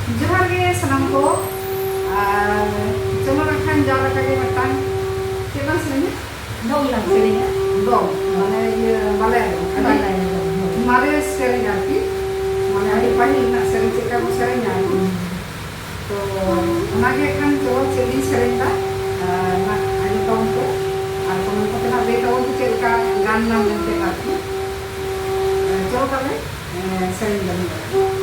जोहार गे सनम को और चलो रखान जाओ रखा के मतन केबन सेने dong lang seringnya dong माने ये बाले balai मारे सेरिंग आती माने अभी पहले ना सेरिंग चिका को सेरिंग आती तो नागे खान चलो चली सेरिंग ता ना अभी तो उनको और तो उनको तो ना बेटा उनको चिल्का गान नाम लेते आती चलो कल सेरिंग बनी